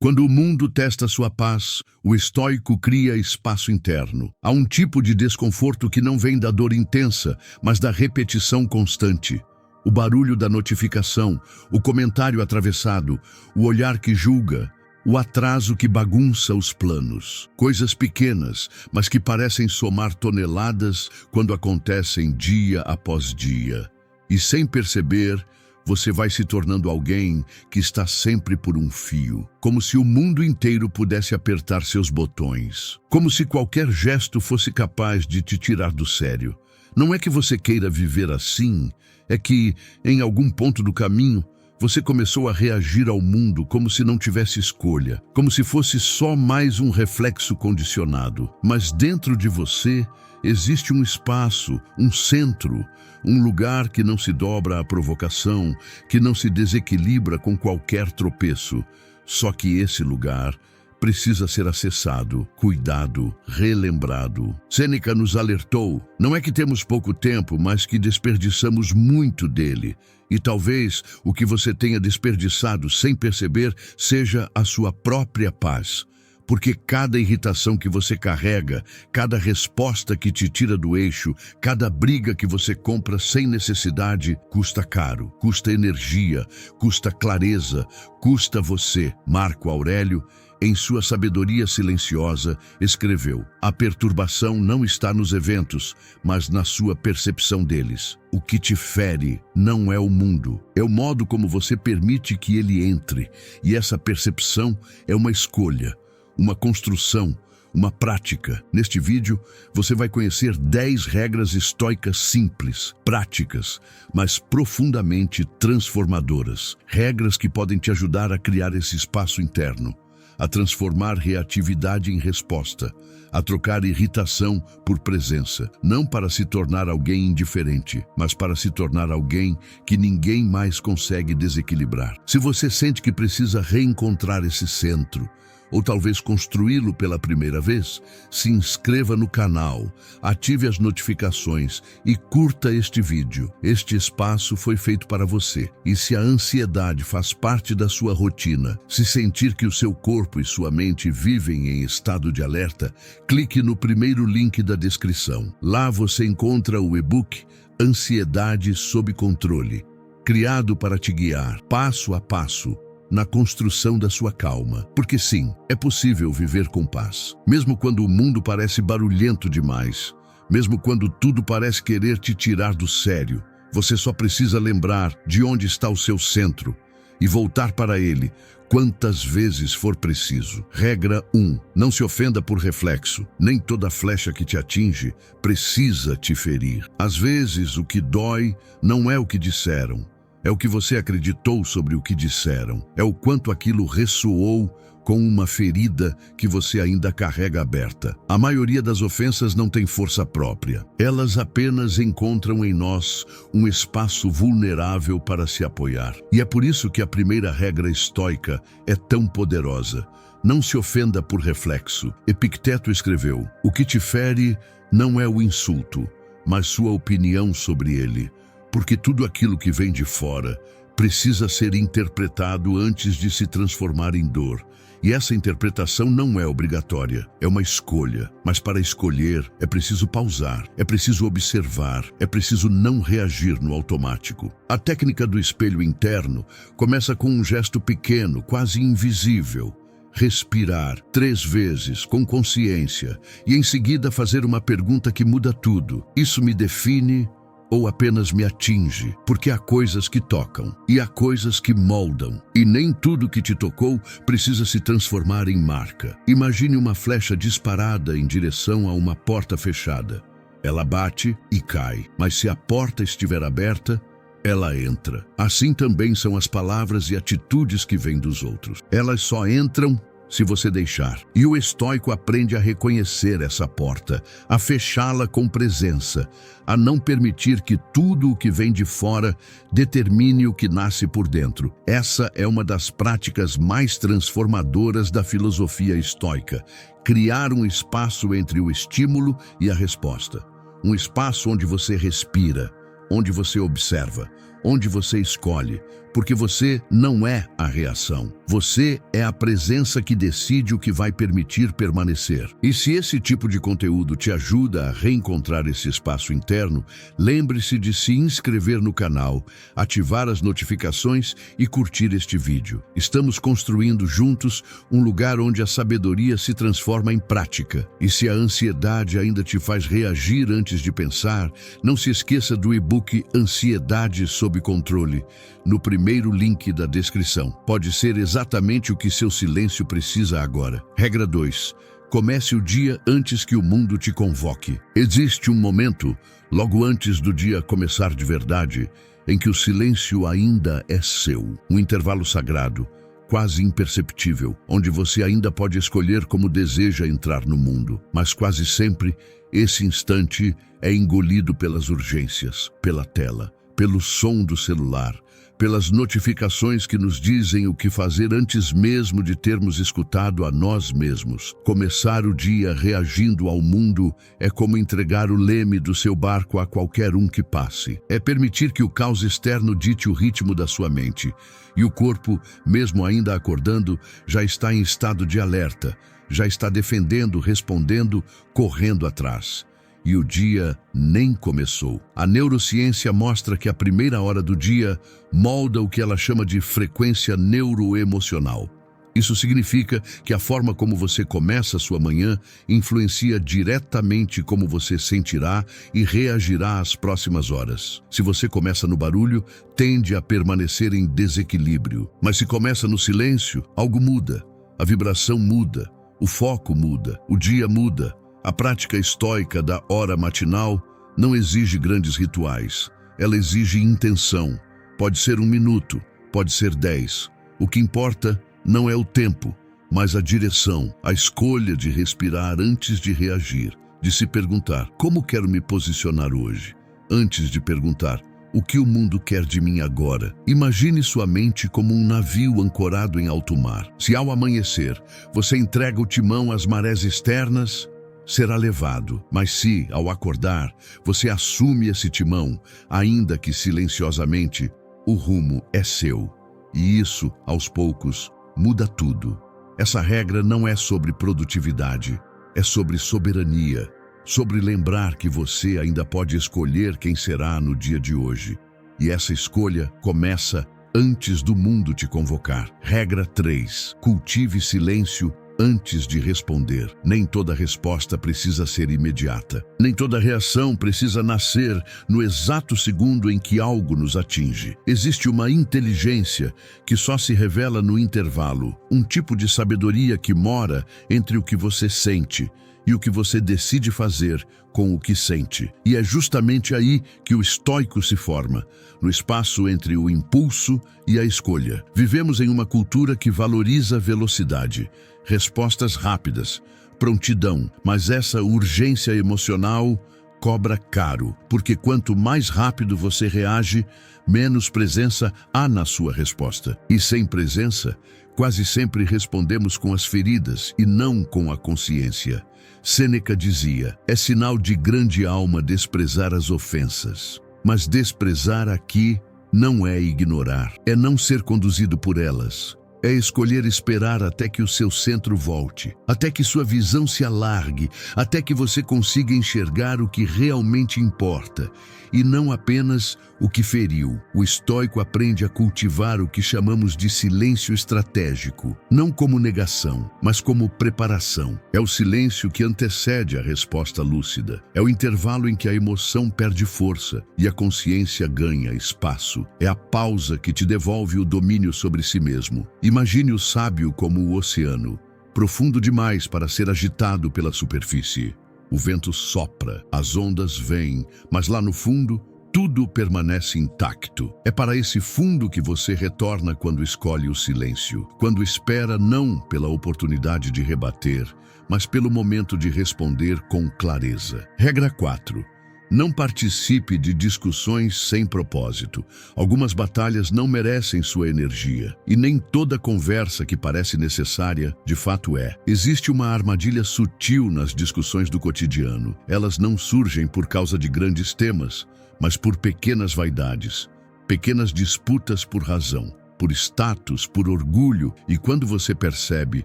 Quando o mundo testa sua paz, o estoico cria espaço interno. Há um tipo de desconforto que não vem da dor intensa, mas da repetição constante. O barulho da notificação, o comentário atravessado, o olhar que julga, o atraso que bagunça os planos. Coisas pequenas, mas que parecem somar toneladas quando acontecem dia após dia. E sem perceber, você vai se tornando alguém que está sempre por um fio, como se o mundo inteiro pudesse apertar seus botões, como se qualquer gesto fosse capaz de te tirar do sério. Não é que você queira viver assim, é que, em algum ponto do caminho, você começou a reagir ao mundo como se não tivesse escolha, como se fosse só mais um reflexo condicionado. Mas dentro de você existe um espaço, um centro, um lugar que não se dobra à provocação, que não se desequilibra com qualquer tropeço. Só que esse lugar precisa ser acessado, cuidado, relembrado. Sêneca nos alertou, não é que temos pouco tempo, mas que desperdiçamos muito dele. E talvez o que você tenha desperdiçado sem perceber seja a sua própria paz. Porque cada irritação que você carrega, cada resposta que te tira do eixo, cada briga que você compra sem necessidade, custa caro, custa energia, custa clareza, custa você. Marco Aurélio, em sua sabedoria silenciosa, escreveu: a perturbação não está nos eventos, mas na sua percepção deles. O que te fere não é o mundo, é o modo como você permite que ele entre. E essa percepção é uma escolha, uma construção, uma prática. Neste vídeo, você vai conhecer 10 regras estoicas simples, práticas, mas profundamente transformadoras. Regras que podem te ajudar a criar esse espaço interno, a transformar reatividade em resposta, a trocar irritação por presença, não para se tornar alguém indiferente, mas para se tornar alguém que ninguém mais consegue desequilibrar. Se você sente que precisa reencontrar esse centro, ou talvez construí-lo pela primeira vez, se inscreva no canal, ative as notificações e curta este vídeo. Este espaço foi feito para você. E se a ansiedade faz parte da sua rotina, se sentir que o seu corpo e sua mente vivem em estado de alerta, clique no primeiro link da descrição. Lá você encontra o e-book Ansiedade sob Controle, criado para te guiar, passo a passo, na construção da sua calma. Porque sim, é possível viver com paz. Mesmo quando o mundo parece barulhento demais, mesmo quando tudo parece querer te tirar do sério, você só precisa lembrar de onde está o seu centro e voltar para ele quantas vezes for preciso. Regra 1. Não se ofenda por reflexo. Nem toda flecha que te atinge precisa te ferir. Às vezes, o que dói não é o que disseram, é o que você acreditou sobre o que disseram. É o quanto aquilo ressoou com uma ferida que você ainda carrega aberta. A maioria das ofensas não tem força própria. Elas apenas encontram em nós um espaço vulnerável para se apoiar. E é por isso que a primeira regra estoica é tão poderosa. Não se ofenda por reflexo. Epicteto escreveu: o que te fere não é o insulto, mas sua opinião sobre ele. Porque tudo aquilo que vem de fora precisa ser interpretado antes de se transformar em dor. E essa interpretação não é obrigatória, é uma escolha. Mas para escolher, é preciso pausar, é preciso observar, é preciso não reagir no automático. A técnica do espelho interno começa com um gesto pequeno, quase invisível. Respirar 3 vezes com consciência e em seguida fazer uma pergunta que muda tudo. Isso me define ou apenas me atinge? Porque há coisas que tocam e há coisas que moldam. E nem tudo que te tocou precisa se transformar em marca. Imagine uma flecha disparada em direção a uma porta fechada. Ela bate e cai, mas se a porta estiver aberta, ela entra. Assim também são as palavras e atitudes que vêm dos outros. Elas só entram se você deixar. E o estoico aprende a reconhecer essa porta, a fechá-la com presença, a não permitir que tudo o que vem de fora determine o que nasce por dentro. Essa é uma das práticas mais transformadoras da filosofia estoica: criar um espaço entre o estímulo e a resposta. Um espaço onde você respira, onde você observa, onde você escolhe, porque você não é a reação. Você é a presença que decide o que vai permitir permanecer. E se esse tipo de conteúdo te ajuda a reencontrar esse espaço interno, lembre-se de se inscrever no canal, ativar as notificações e curtir este vídeo. Estamos construindo juntos um lugar onde a sabedoria se transforma em prática. E se a ansiedade ainda te faz reagir antes de pensar, não se esqueça do e-book Ansiedade sob Controle, no primeiro link da descrição. Pode ser exatamente o que seu silêncio precisa agora. Regra 2. Comece o dia antes que o mundo te convoque. Existe um momento, logo antes do dia começar de verdade, em que o silêncio ainda é seu. Um intervalo sagrado, quase imperceptível, onde você ainda pode escolher como deseja entrar no mundo. Mas quase sempre, esse instante é engolido pelas urgências, pela tela, pelo som do celular, pelas notificações que nos dizem o que fazer antes mesmo de termos escutado a nós mesmos. Começar o dia reagindo ao mundo é como entregar o leme do seu barco a qualquer um que passe. É permitir que o caos externo dite o ritmo da sua mente. E o corpo, mesmo ainda acordando, já está em estado de alerta, já está defendendo, respondendo, correndo atrás. E o dia nem começou. A neurociência mostra que a primeira hora do dia molda o que ela chama de frequência neuroemocional. Isso significa que a forma como você começa a sua manhã influencia diretamente como você sentirá e reagirá às próximas horas. Se você começa no barulho, tende a permanecer em desequilíbrio. Mas se começa no silêncio, algo muda. A vibração muda, o foco muda, o dia muda. A prática estoica da hora matinal não exige grandes rituais. Ela exige intenção. Pode ser 1 minuto, pode ser 10. O que importa não é o tempo, mas a direção, a escolha de respirar antes de reagir, de se perguntar como quero me posicionar hoje, antes de perguntar o que o mundo quer de mim agora. Imagine sua mente como um navio ancorado em alto mar. Se ao amanhecer você entrega o timão às marés externas, será levado, mas se, ao acordar, você assume esse timão, ainda que silenciosamente, o rumo é seu. E isso, aos poucos, muda tudo. Essa regra não é sobre produtividade, é sobre soberania, sobre lembrar que você ainda pode escolher quem será no dia de hoje. E essa escolha começa antes do mundo te convocar. Regra 3. Cultive silêncio antes de responder. Nem toda resposta precisa ser imediata. Nem toda reação precisa nascer no exato segundo em que algo nos atinge. Existe uma inteligência que só se revela no intervalo, um tipo de sabedoria que mora entre o que você sente e o que você decide fazer com o que sente. E é justamente aí que o estoico se forma, no espaço entre o impulso e a escolha. Vivemos em uma cultura que valoriza velocidade, respostas rápidas, prontidão, mas essa urgência emocional cobra caro, porque quanto mais rápido você reage, menos presença há na sua resposta. E sem presença, quase sempre respondemos com as feridas e não com a consciência. Sêneca dizia: é sinal de grande alma desprezar as ofensas. Mas desprezar aqui não é ignorar, é não ser conduzido por elas. É escolher esperar até que o seu centro volte, até que sua visão se alargue, até que você consiga enxergar o que realmente importa, e não apenas o que feriu. O estoico aprende a cultivar o que chamamos de silêncio estratégico, não como negação, mas como preparação. É o silêncio que antecede a resposta lúcida. É o intervalo em que a emoção perde força e a consciência ganha espaço. É a pausa que te devolve o domínio sobre si mesmo. Imagine o sábio como o oceano, profundo demais para ser agitado pela superfície. O vento sopra, as ondas vêm, mas lá no fundo, tudo permanece intacto. É para esse fundo que você retorna quando escolhe o silêncio, quando espera não pela oportunidade de rebater, mas pelo momento de responder com clareza. Regra 4. Não participe de discussões sem propósito. Algumas batalhas não merecem sua energia. E nem toda conversa que parece necessária, de fato é. Existe uma armadilha sutil nas discussões do cotidiano. Elas não surgem por causa de grandes temas, mas por pequenas vaidades, pequenas disputas por razão, por status, por orgulho, e quando você percebe,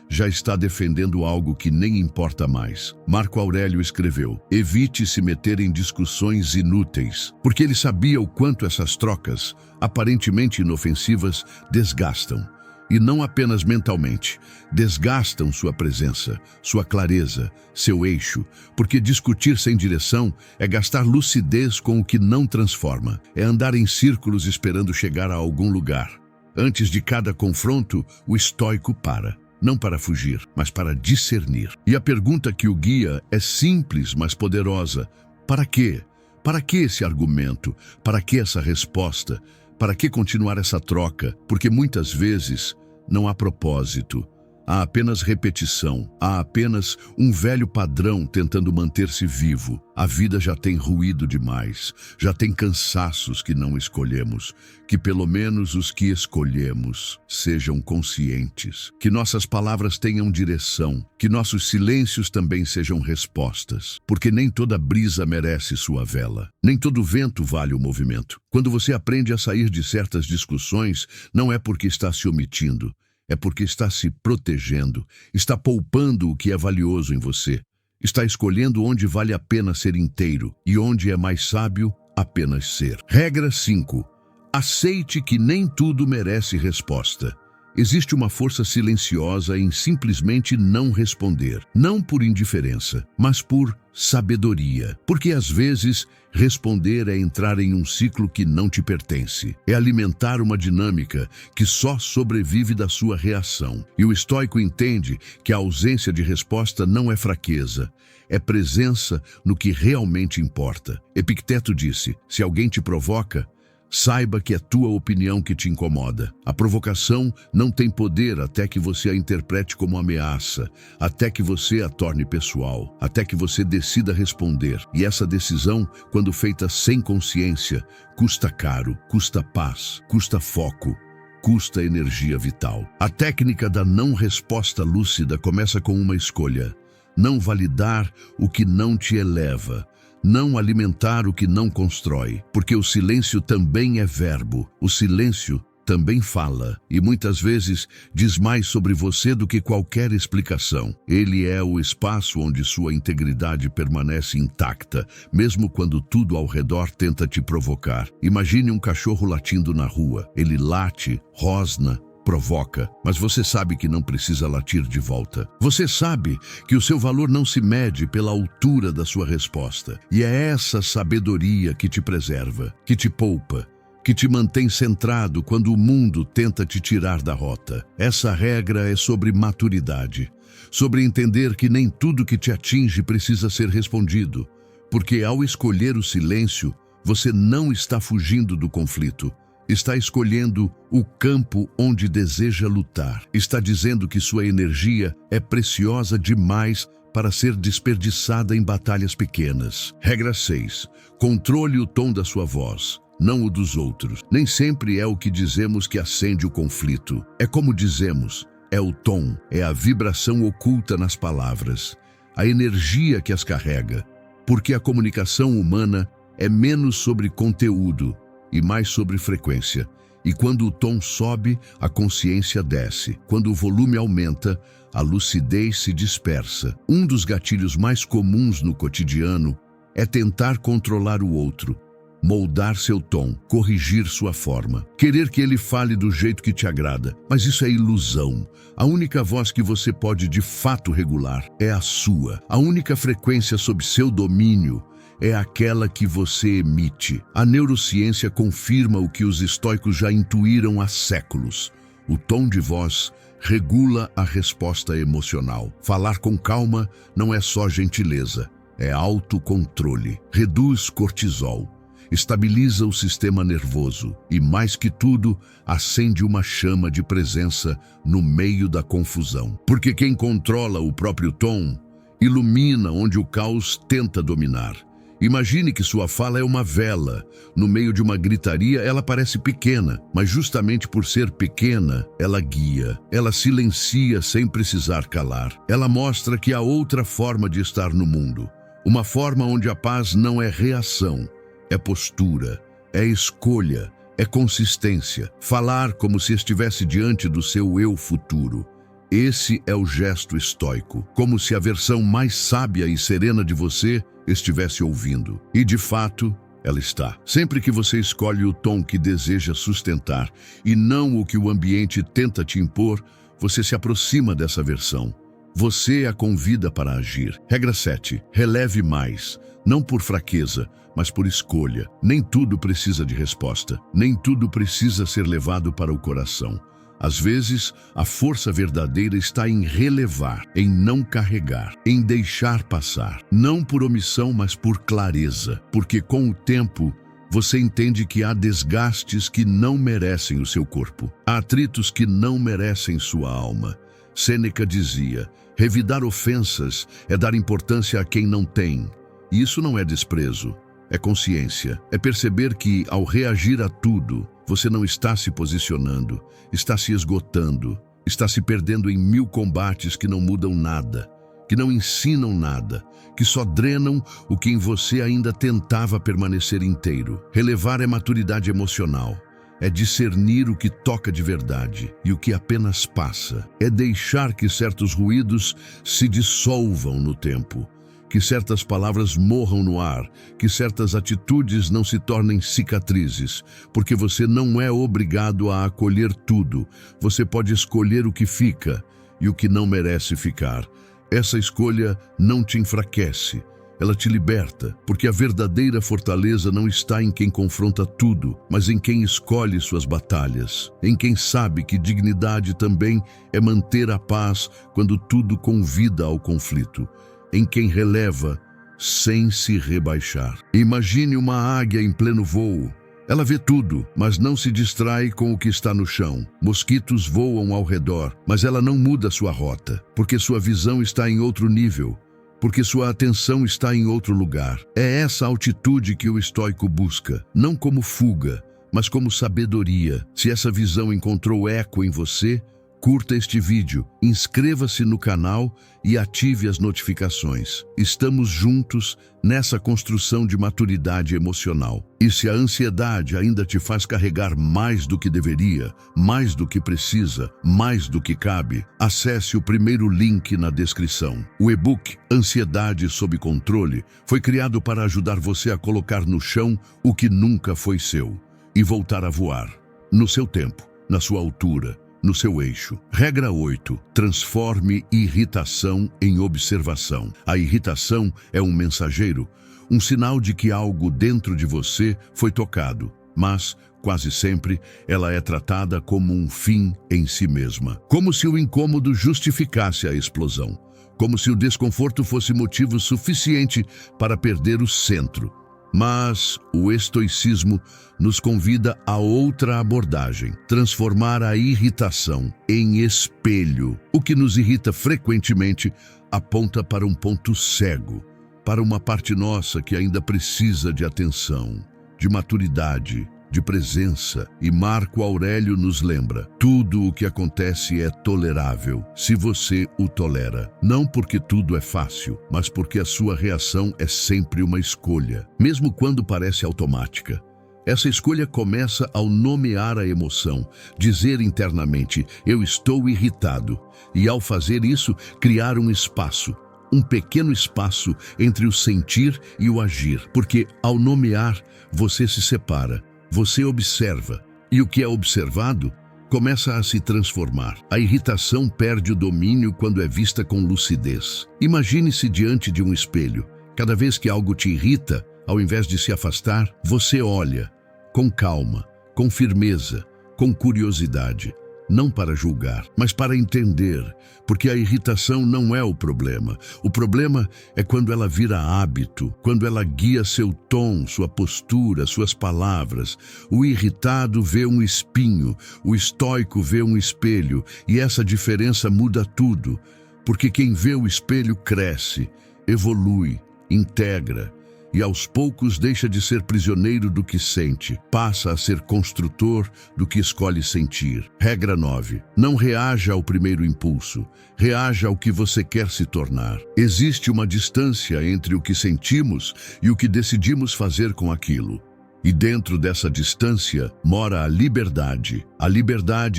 já está defendendo algo que nem importa mais. Marco Aurélio escreveu: evite se meter em discussões inúteis, porque ele sabia o quanto essas trocas, aparentemente inofensivas, desgastam. E não apenas mentalmente, desgastam sua presença, sua clareza, seu eixo, porque discutir sem direção é gastar lucidez com o que não transforma, é andar em círculos esperando chegar a algum lugar. Antes de cada confronto, o estoico para. Não para fugir, mas para discernir. E a pergunta que o guia é simples, mas poderosa. Para quê? Para que esse argumento? Para que essa resposta? Para que continuar essa troca? Porque muitas vezes não há propósito. Há apenas repetição, há apenas um velho padrão tentando manter-se vivo. A vida já tem ruído demais, já tem cansaços que não escolhemos. Que pelo menos os que escolhemos sejam conscientes. Que nossas palavras tenham direção, que nossos silêncios também sejam respostas. Porque nem toda brisa merece sua vela, nem todo vento vale o movimento. Quando você aprende a sair de certas discussões, não é porque está se omitindo, é porque está se protegendo, está poupando o que é valioso em você, está escolhendo onde vale a pena ser inteiro e onde é mais sábio apenas ser. Regra 5. Aceite que nem tudo merece resposta. Existe uma força silenciosa em simplesmente não responder, não por indiferença, mas por sabedoria. Porque às vezes, responder é entrar em um ciclo que não te pertence, é alimentar uma dinâmica que só sobrevive da sua reação. E o estoico entende que a ausência de resposta não é fraqueza, é presença no que realmente importa. Epicteto disse: se alguém te provoca, saiba que é tua opinião que te incomoda. A provocação não tem poder até que você a interprete como ameaça, até que você a torne pessoal, até que você decida responder. E essa decisão, quando feita sem consciência, custa caro, custa paz, custa foco, custa energia vital. A técnica da não resposta lúcida começa com uma escolha: não validar o que não te eleva, não alimentar o que não constrói, porque o silêncio também é verbo, o silêncio também fala, e muitas vezes diz mais sobre você do que qualquer explicação. Ele é o espaço onde sua integridade permanece intacta, mesmo quando tudo ao redor tenta te provocar. Imagine um cachorro latindo na rua. Ele late, rosna, provoca, mas você sabe que não precisa latir de volta. Você sabe que o seu valor não se mede pela altura da sua resposta. E é essa sabedoria que te preserva, que te poupa, que te mantém centrado quando o mundo tenta te tirar da rota. Essa regra é sobre maturidade, sobre entender que nem tudo que te atinge precisa ser respondido, porque ao escolher o silêncio, você não está fugindo do conflito. Está escolhendo o campo onde deseja lutar. Está dizendo que sua energia é preciosa demais para ser desperdiçada em batalhas pequenas. Regra 6. Controle o tom da sua voz, não o dos outros. Nem sempre é o que dizemos que acende o conflito. É como dizemos, é o tom, é a vibração oculta nas palavras, a energia que as carrega. Porque a comunicação humana é menos sobre conteúdo e mais sobre frequência. E quando o tom sobe, a consciência desce. Quando o volume aumenta, a lucidez se dispersa. Um dos gatilhos mais comuns no cotidiano é tentar controlar o outro, moldar seu tom, corrigir sua forma, querer que ele fale do jeito que te agrada. Mas isso é ilusão. A única voz que você pode de fato regular é a sua. A única frequência sob seu domínio é aquela que você emite. A neurociência confirma o que os estoicos já intuíram há séculos. O tom de voz regula a resposta emocional. Falar com calma não é só gentileza, é autocontrole. Reduz cortisol, estabiliza o sistema nervoso e, mais que tudo, acende uma chama de presença no meio da confusão. Porque quem controla o próprio tom ilumina onde o caos tenta dominar. Imagine que sua fala é uma vela. No meio de uma gritaria, ela parece pequena, mas justamente por ser pequena, ela guia. Ela silencia sem precisar calar. Ela mostra que há outra forma de estar no mundo. Uma forma onde a paz não é reação, é postura, é escolha, é consistência. Falar como se estivesse diante do seu eu futuro. Esse é o gesto estoico, como se a versão mais sábia e serena de você estivesse ouvindo. E, de fato, ela está. Sempre que você escolhe o tom que deseja sustentar e não o que o ambiente tenta te impor, você se aproxima dessa versão. Você a convida para agir. Regra 7. Releve mais. Não por fraqueza, mas por escolha. Nem tudo precisa de resposta. Nem tudo precisa ser levado para o coração. Às vezes, a força verdadeira está em relevar, em não carregar, em deixar passar. Não por omissão, mas por clareza. Porque com o tempo, você entende que há desgastes que não merecem o seu corpo. Há atritos que não merecem sua alma. Sêneca dizia, revidar ofensas é dar importância a quem não tem. E isso não é desprezo, é consciência. É perceber que, ao reagir a tudo, você não está se posicionando, está se esgotando, está se perdendo em 1000 combates que não mudam nada, que não ensinam nada, que só drenam o que em você ainda tentava permanecer inteiro. Relevar é maturidade emocional. É discernir o que toca de verdade e o que apenas passa. É deixar que certos ruídos se dissolvam no tempo, que certas palavras morram no ar, que certas atitudes não se tornem cicatrizes, porque você não é obrigado a acolher tudo. Você pode escolher o que fica e o que não merece ficar. Essa escolha não te enfraquece. Ela te liberta, porque a verdadeira fortaleza não está em quem confronta tudo, mas em quem escolhe suas batalhas, em quem sabe que dignidade também é manter a paz quando tudo convida ao conflito, em quem releva sem se rebaixar. Imagine uma águia em pleno voo. Ela vê tudo, mas não se distrai com o que está no chão. Mosquitos voam ao redor, mas ela não muda sua rota, porque sua visão está em outro nível, porque sua atenção está em outro lugar. É essa altitude que o estoico busca, não como fuga, mas como sabedoria. Se essa visão encontrou eco em você, curta este vídeo, inscreva-se no canal e ative as notificações. Estamos juntos nessa construção de maturidade emocional. E se a ansiedade ainda te faz carregar mais do que deveria, mais do que precisa, mais do que cabe, acesse o primeiro link na descrição. O e-book Ansiedade sob Controle foi criado para ajudar você a colocar no chão o que nunca foi seu e voltar a voar, no seu tempo, na sua altura, no seu eixo. Regra 8. Transforme irritação em observação. A irritação é um mensageiro, um sinal de que algo dentro de você foi tocado, mas, quase sempre, ela é tratada como um fim em si mesma. Como se o incômodo justificasse a explosão. Como se o desconforto fosse motivo suficiente para perder o centro. Mas o estoicismo nos convida a outra abordagem, transformar a irritação em espelho. O que nos irrita frequentemente aponta para um ponto cego, para uma parte nossa que ainda precisa de atenção, de maturidade, de presença. E Marco Aurélio nos lembra, tudo o que acontece é tolerável, se você o tolera. Não porque tudo é fácil, mas porque a sua reação é sempre uma escolha, mesmo quando parece automática. Essa escolha começa ao nomear a emoção, dizer internamente, eu estou irritado, e ao fazer isso, criar um espaço, um pequeno espaço entre o sentir e o agir, porque ao nomear, você se separa. Você observa, e o que é observado começa a se transformar. A irritação perde o domínio quando é vista com lucidez. Imagine-se diante de um espelho. Cada vez que algo te irrita, ao invés de se afastar, você olha com calma, com firmeza, com curiosidade. Não para julgar, mas para entender, porque a irritação não é o problema. O problema é quando ela vira hábito, quando ela guia seu tom, sua postura, suas palavras. O irritado vê um espinho, o estoico vê um espelho, e essa diferença muda tudo, porque quem vê o espelho cresce, evolui, integra, e aos poucos deixa de ser prisioneiro do que sente, passa a ser construtor do que escolhe sentir. Regra 9. Não reaja ao primeiro impulso, reaja ao que você quer se tornar. Existe uma distância entre o que sentimos e o que decidimos fazer com aquilo. E dentro dessa distância mora a liberdade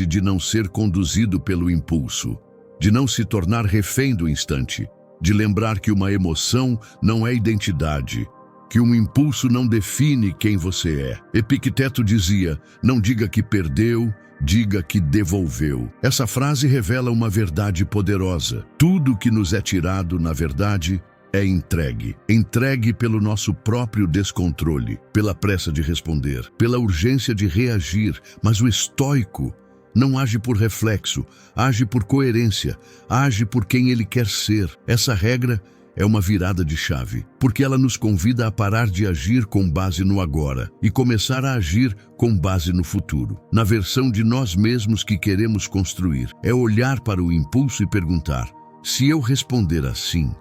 de não ser conduzido pelo impulso, de não se tornar refém do instante, de lembrar que uma emoção não é identidade, que um impulso não define quem você é. Epicteto dizia: não diga que perdeu, diga que devolveu. Essa frase revela uma verdade poderosa. Tudo que nos é tirado, na verdade, é entregue. Entregue pelo nosso próprio descontrole, pela pressa de responder, pela urgência de reagir. Mas o estoico não age por reflexo, age por coerência, age por quem ele quer ser. Essa regra é uma virada de chave, porque ela nos convida a parar de agir com base no agora e começar a agir com base no futuro, na versão de nós mesmos que queremos construir. É olhar para o impulso e perguntar: se eu responder assim,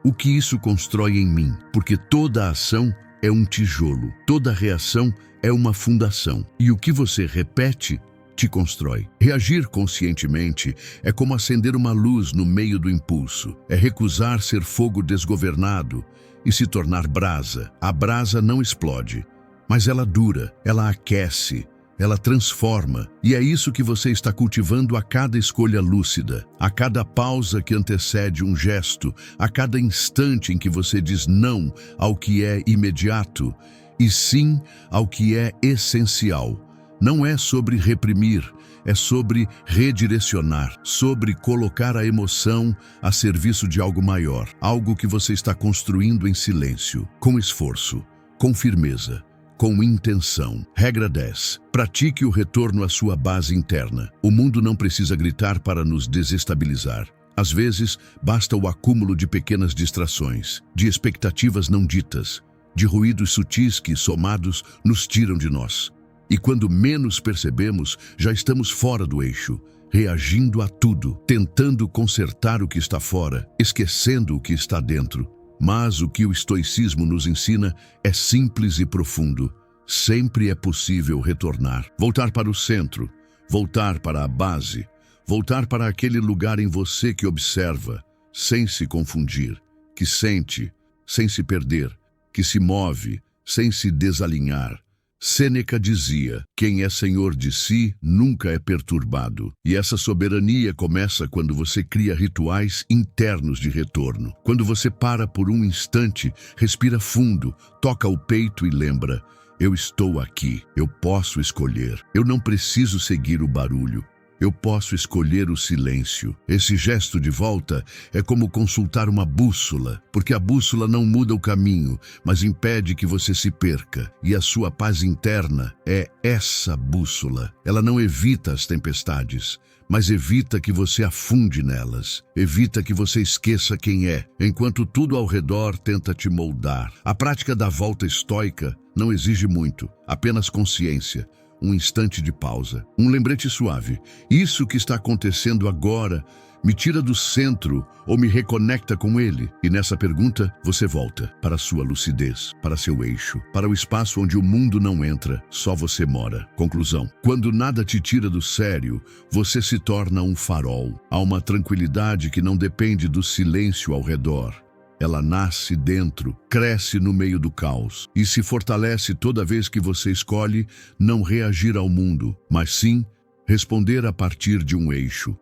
o que isso constrói em mim? Porque toda ação é um tijolo, toda reação é uma fundação, e o que você repete te constrói. Reagir conscientemente é como acender uma luz no meio do impulso. É recusar ser fogo desgovernado e se tornar brasa. A brasa não explode, mas ela dura, ela aquece, ela transforma. E é isso que você está cultivando a cada escolha lúcida, a cada pausa que antecede um gesto, a cada instante em que você diz não ao que é imediato e sim ao que é essencial. Não é sobre reprimir, é sobre redirecionar, sobre colocar a emoção a serviço de algo maior, algo que você está construindo em silêncio, com esforço, com firmeza, com intenção. Regra 10. Pratique o retorno à sua base interna. O mundo não precisa gritar para nos desestabilizar. Às vezes, basta o acúmulo de pequenas distrações, de expectativas não ditas, de ruídos sutis que, somados, nos tiram de nós. E quando menos percebemos, já estamos fora do eixo, reagindo a tudo, tentando consertar o que está fora, esquecendo o que está dentro. Mas o que o estoicismo nos ensina é simples e profundo. Sempre é possível retornar, voltar para o centro, voltar para a base, voltar para aquele lugar em você que observa, sem se confundir, que sente, sem se perder, que se move, sem se desalinhar. Sêneca dizia: quem é senhor de si nunca é perturbado. E essa soberania começa quando você cria rituais internos de retorno. Quando você para por um instante, respira fundo, toca o peito e lembra: eu estou aqui, eu posso escolher. Eu não preciso seguir o barulho. Eu posso escolher o silêncio. Esse gesto de volta é como consultar uma bússola, porque a bússola não muda o caminho, mas impede que você se perca. E a sua paz interna é essa bússola. Ela não evita as tempestades, mas evita que você afunde nelas. Evita que você esqueça quem é, enquanto tudo ao redor tenta te moldar. A prática da volta estoica não exige muito, apenas consciência. Um instante de pausa, um lembrete suave. Isso que está acontecendo agora me tira do centro ou me reconecta com ele? E nessa pergunta, você volta para a sua lucidez, para seu eixo, para o espaço onde o mundo não entra, só você mora. Conclusão: quando nada te tira do sério, você se torna um farol. Há uma tranquilidade que não depende do silêncio ao redor. Ela nasce dentro, cresce no meio do caos e se fortalece toda vez que você escolhe não reagir ao mundo, mas sim responder a partir de um eixo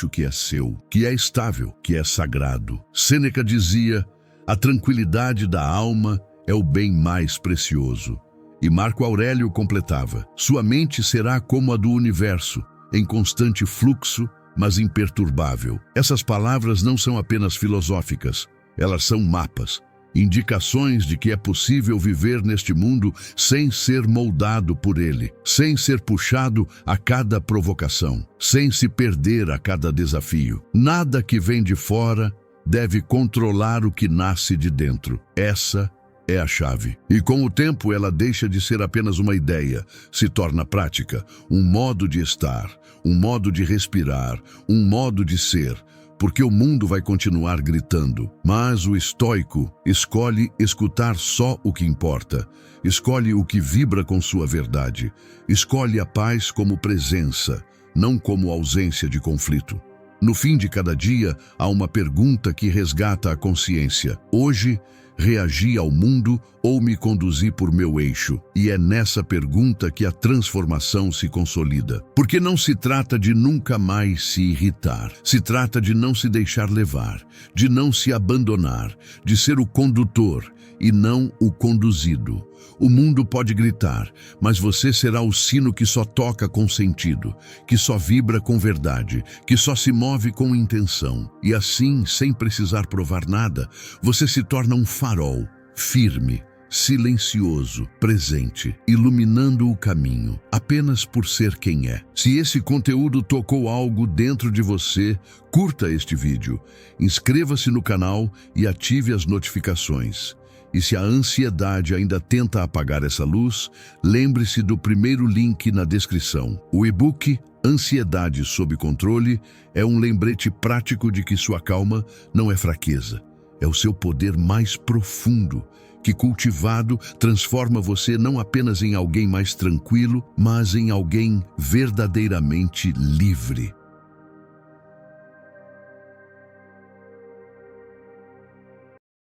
que é seu, que é estável, que é sagrado. Sêneca dizia: a tranquilidade da alma é o bem mais precioso. E Marco Aurélio completava: sua mente será como a do universo, em constante fluxo, mas imperturbável. Essas palavras não são apenas filosóficas. Elas são mapas, indicações de que é possível viver neste mundo sem ser moldado por ele, sem ser puxado a cada provocação, sem se perder a cada desafio. Nada que vem de fora deve controlar o que nasce de dentro. Essa é a chave. E com o tempo ela deixa de ser apenas uma ideia, se torna prática, um modo de estar, um modo de respirar, um modo de ser. Porque o mundo vai continuar gritando, mas o estoico escolhe escutar só o que importa, escolhe o que vibra com sua verdade, escolhe a paz como presença, não como ausência de conflito. No fim de cada dia, há uma pergunta que resgata a consciência. Hoje, reagi ao mundo ou me conduzi por meu eixo? E é nessa pergunta que a transformação se consolida. Porque não se trata de nunca mais se irritar. Se trata de não se deixar levar, de não se abandonar, de ser o condutor e não o conduzido. O mundo pode gritar, mas você será o sino que só toca com sentido, que só vibra com verdade, que só se move com intenção. E assim, sem precisar provar nada, você se torna um farol, firme, silencioso, presente, iluminando o caminho, apenas por ser quem é. Se esse conteúdo tocou algo dentro de você, curta este vídeo, inscreva-se no canal e ative as notificações. E se a ansiedade ainda tenta apagar essa luz, lembre-se do primeiro link na descrição. O e-book Ansiedade sob Controle é um lembrete prático de que sua calma não é fraqueza, é o seu poder mais profundo, que cultivado transforma você não apenas em alguém mais tranquilo, mas em alguém verdadeiramente livre.